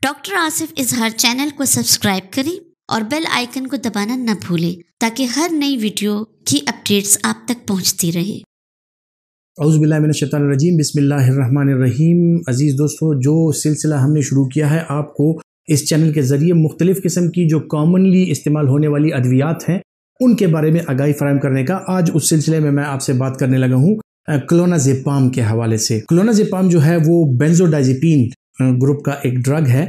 Doctor Asif इजहार channel को subscribe करें और बेल आइकन को दबाना न भूलें ताकि हर नई वीडियो की अपडेट्स आप तक पहुंचती रहे। औज़ुबिल्लाहि मिनश्शैतानिर्रजीम बिस्मिल्लाहिर्रहमानिर्रहीम। अज़ीज़ दोस्तों, जो सिलसिला हमने शुरू किया है आपको इस चैनल के ज़रिए मुख्तलिफ़ किस्म की जो कॉमनली इस्तेमाल होने वाली अद्वियात हैं उनके बारे में आगाही फ़राहम करने का, आज उस सिलसिले में मैं आपसे बात करने लगा हूँ क्लोनाज़ेपाम के हवाले से। क्लोनाज़ेपाम जो है वो बेंजोडाज़ेपीन ग्रुप का एक ड्रग है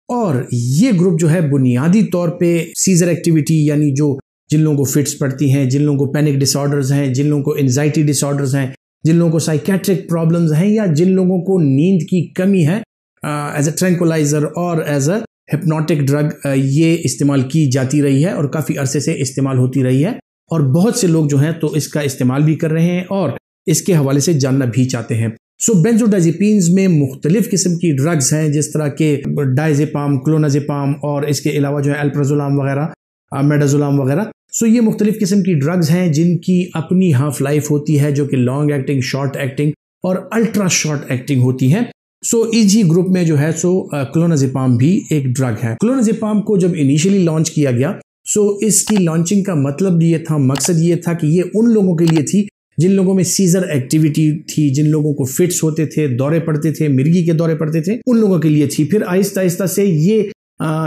और ये ग्रुप जो है बुनियादी तौर पे सीजर एक्टिविटी, यानी जो जिन लोगों को फिट्स पड़ती हैं, जिन लोगों को पैनिक डिसऑर्डर्स हैं, जिन लोगों को एंजाइटी डिसऑर्डर्स हैं, जिन लोगों को साइकेट्रिक प्रॉब्लम्स हैं, या जिन लोगों को नींद की कमी है, एज अ ट्रैंकुलाइजर और एज अ हिप्नोटिक ड्रग ये इस्तेमाल की जाती रही है और काफ़ी अरसे से इस्तेमाल होती रही है और बहुत से लोग जो हैं तो इसका इस्तेमाल भी कर रहे हैं और इसके हवाले से जानना भी चाहते हैं। सो बेंजोडाज़ेपीन्स में मुख्तलिफ किस्म की ड्रग्स हैं, जिस तरह के डायज़ेपाम, क्लोनाज़ेपाम और इसके अलावा जो है अल्प्राज़ोलाम वगैरह, मेडाज़ोलाम वगैरह। सो ये मुख्तलिफ किस्म की ड्रग्स हैं जिनकी अपनी हाफ लाइफ होती है, जो कि लॉन्ग एक्टिंग, शॉर्ट एक्टिंग और अल्ट्रा शॉर्ट एक्टिंग होती है। सो इसी ग्रुप में जो है सो क्लोनाज़ेपाम भी एक ड्रग है। क्लोनाज़ेपाम को जब इनिशियली लॉन्च किया गया, सो इसकी लॉन्चिंग का मतलब ये था, मकसद ये था कि ये उन लोगों के लिए थी जिन लोगों में सीजर एक्टिविटी थी, जिन लोगों को फिट्स होते थे, दौरे पड़ते थे, मिर्गी के दौरे पड़ते थे, उन लोगों के लिए थी। फिर आहिस्ता आहिस्ता से ये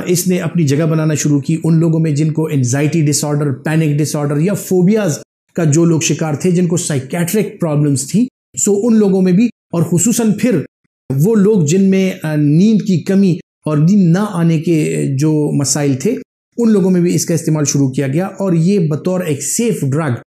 इसने अपनी जगह बनाना शुरू की उन लोगों में जिनको एंजाइटी डिसऑर्डर, पैनिक डिसऑर्डर या फोबियाज का जो लोग शिकार थे, जिनको साइकेट्रिक प्रॉब्लम्स थी, सो उन लोगों में भी, और खुसूसन फिर वो लोग जिनमें नींद की कमी और नींद ना आने के जो मसाइल थे, उन लोगों में भी इसका इस्तेमाल शुरू किया गया और ये बतौर एक सेफ ड्रग,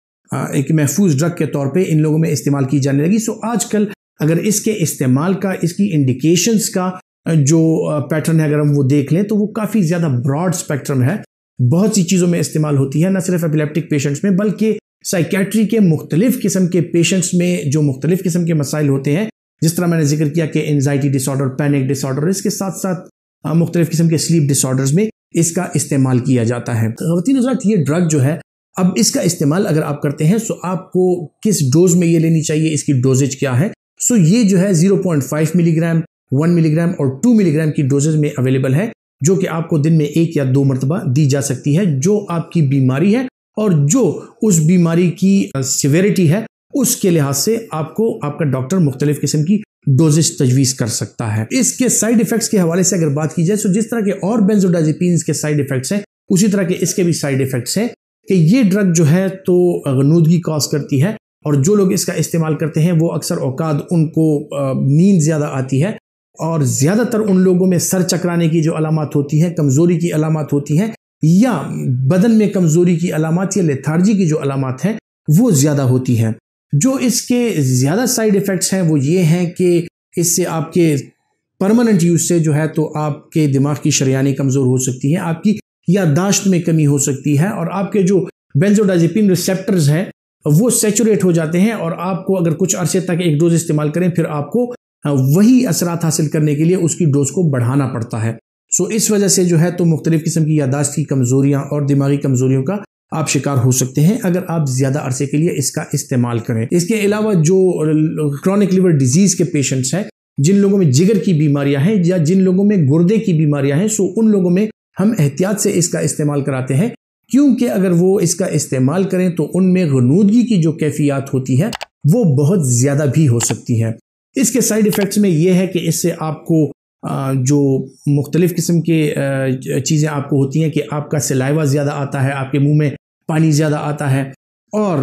एक महफूज ड्रग के तौर पे इन लोगों में इस्तेमाल की जाने लगी। सो आजकल अगर इसके इस्तेमाल का, इसकी इंडिकेशंस का जो पैटर्न है अगर हम वो देख लें तो वो काफ़ी ज़्यादा ब्रॉड स्पेक्ट्रम है। बहुत सी चीज़ों में इस्तेमाल होती है, न सिर्फ एपिलेप्टिक पेशेंट्स में बल्कि साइकेट्री के मुख्तलिफ किस्म के पेशेंट्स में जो मुख्तलिफ किस्म के मसाइल होते हैं, जिस तरह मैंने जिक्र किया कि एंजाइटी डिसऑर्डर, पैनिक डिसऑर्डर, इसके साथ साथ मुख्तलिफ किस्म के स्लीप डिसऑर्डर्स में इसका इस्तेमाल किया जाता है। ख़वातीन हज़रात, ये ड्रग जो है, अब इसका इस्तेमाल अगर आप करते हैं तो आपको किस डोज में ये लेनी चाहिए, इसकी डोजेज क्या है। सो ये जो है 0.5 मिलीग्राम, 1 मिलीग्राम और 2 मिलीग्राम की डोजेज में अवेलेबल है, जो कि आपको दिन में 1 या 2 मरतबा दी जा सकती है, जो आपकी बीमारी है और जो उस बीमारी की सिवेरिटी है उसके लिहाज से आपको आपका डॉक्टर मुख्तलिफ किस्म की डोजेज तजवीज़ कर सकता है। इसके साइड इफेक्ट्स के हवाले से अगर बात की जाए तो जिस तरह के और बेंजोडाज़ेपीन्स के साइड इफेक्ट्स हैं, उसी तरह के इसके भी साइड इफेक्ट्स हैं कि ये ड्रग जो है तो गनूदगी कॉज करती है और जो लोग इसका इस्तेमाल करते हैं वो अक्सर औकात उनको नींद ज़्यादा आती है और ज़्यादातर उन लोगों में सर चकराने की जो अलामत होती हैं, कमज़ोरी की अलामत होती हैं, या बदन में कमज़ोरी की अलामत या लेथार्जी की जो अलामत हैं वो ज़्यादा होती हैं। जो इसके ज़्यादा साइड इफ़ेक्ट्स हैं वो ये हैं कि इससे आपके परमानेंट यूज़ से जो है तो आपके दिमाग की शरियानें कमज़ोर हो सकती हैं, आपकी याददाश्त में कमी हो सकती है और आपके जो बेंजोडाज़ेपीन रिसेप्टर्स हैं वो सैचुरेट हो जाते हैं और आपको अगर कुछ अरसे तक एक डोज इस्तेमाल करें फिर आपको वही असरात हासिल करने के लिए उसकी डोज को बढ़ाना पड़ता है। सो इस वजह से जो है तो मुख्तलिफ किस्म की याददाश्त की कमज़ोरियाँ और दिमागी कमज़ोरियों का आप शिकार हो सकते हैं अगर आप ज़्यादा अरसे के लिए इसका इस्तेमाल करें। इसके अलावा जो क्रॉनिक लिवर डिजीज़ के पेशेंट्स हैं, जिन लोगों में जिगर की बीमारियाँ हैं या जिन लोगों में गुर्दे की बीमारियाँ हैं, सो उन लोगों में हम एहतियात से इसका इस्तेमाल कराते हैं, क्योंकि अगर वो इसका इस्तेमाल करें तो उनमें गनूदगी की जो कैफियत होती है वो बहुत ज़्यादा भी हो सकती है। इसके साइड इफ़ेक्ट्स में ये है कि इससे आपको जो मुख्तलिफ़ किस्म के चीज़ें आपको होती हैं कि आपका सलाइवा ज़्यादा आता है, आपके मुंह में पानी ज़्यादा आता है और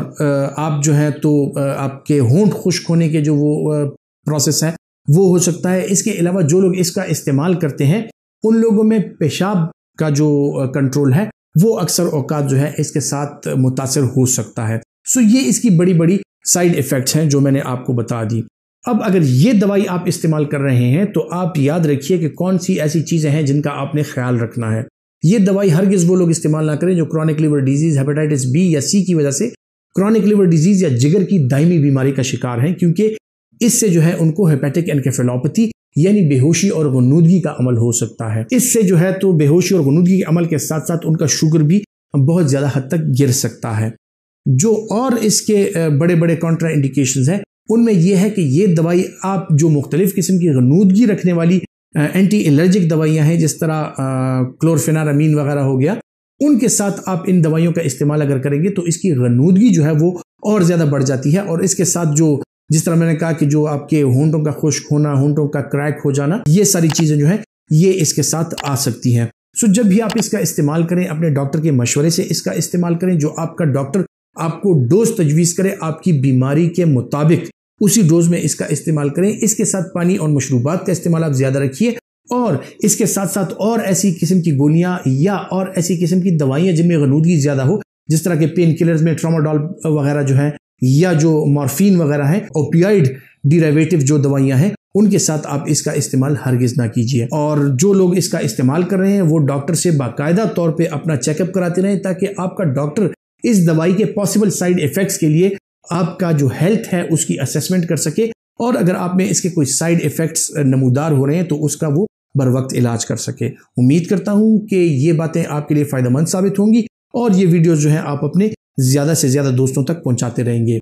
आप जो है तो आपके होंठ खुश्क होने के जो वो प्रोसेस है वो हो सकता है। इसके अलावा जो लोग इसका इस्तेमाल करते हैं उन लोगों में पेशाब का जो कंट्रोल है वो अक्सर औकात जो है इसके साथ मुतासिर हो सकता है। सो ये इसकी बड़ी बड़ी साइड इफ़ेक्ट्स हैं जो मैंने आपको बता दी। अब अगर ये दवाई आप इस्तेमाल कर रहे हैं तो आप याद रखिए कि कौन सी ऐसी चीज़ें हैं जिनका आपने ख्याल रखना है। ये दवाई हरगिज़ वो लोग इस्तेमाल ना करें जो chronic liver disease, hepatitis B या सी की वजह से क्रॉनिक लिवर डिजीज़ या जिगर की दायमी बीमारी का शिकार हैं, क्योंकि इससे जो है उनको हेपेटिक एनकेफेलोपैथी यानी बेहोशी और गनूदगी का अमल हो सकता है। इससे जो है तो बेहोशी और गनूदगी के अमल के साथ साथ उनका शुगर भी बहुत ज़्यादा हद तक गिर सकता है। जो और इसके बड़े बड़े कॉन्ट्रा इंडिकेशंस हैं उनमें यह है कि ये दवाई आप जो मुख्तलिफ किस्म की गनूदगी रखने वाली एंटी एलर्जिक दवाइयाँ हैं, जिस तरह क्लोरफेनारामीन वगैरह हो गया, उनके साथ आप इन दवाइयों का इस्तेमाल अगर करेंगे तो इसकी गनूदगी जो है वो और ज़्यादा बढ़ जाती है। और इसके साथ जो जिस तरह मैंने कहा कि जो आपके होंठों का खुश्क होना, होंठों का क्रैक हो जाना, ये सारी चीज़ें जो है ये इसके साथ आ सकती हैं। सो जब भी आप इसका इस्तेमाल करें, अपने डॉक्टर के मशवरे से इसका इस्तेमाल करें। जो आपका डॉक्टर आपको डोज तजवीज़ करे आपकी बीमारी के मुताबिक, उसी डोज में इसका इस्तेमाल करें। इसके साथ पानी और मशरूबात का इस्तेमाल आप ज़्यादा रखिए, और इसके साथ साथ और ऐसी किस्म की गोलियां या और ऐसी किस्म की दवाइयां जिनमें गनूदगी ज़्यादा हो, जिस तरह के पेन किलर्स में ट्रामाडोल वगैरह जो है, या जो मॉर्फिन वगैरह है, ओपियाइड डिराइवेटिव जो दवाइयां हैं, उनके साथ आप इसका इस्तेमाल हरगिज़ ना कीजिए। और जो लोग इसका इस्तेमाल कर रहे हैं वो डॉक्टर से बाकायदा तौर पे अपना चेकअप कराते रहें, ताकि आपका डॉक्टर इस दवाई के पॉसिबल साइड इफ़ेक्ट्स के लिए आपका जो हेल्थ है उसकी असेसमेंट कर सके, और अगर आप में इसके कोई साइड इफ़ेक्ट्स नमूदार हो रहे हैं तो उसका वो बर वक्त इलाज कर सके। उम्मीद करता हूं कि ये बातें आपके लिए फ़ायदेमंद साबित होंगी, और ये वीडियोस जो है आप अपने ज़्यादा से ज़्यादा दोस्तों तक पहुंचाते रहेंगे।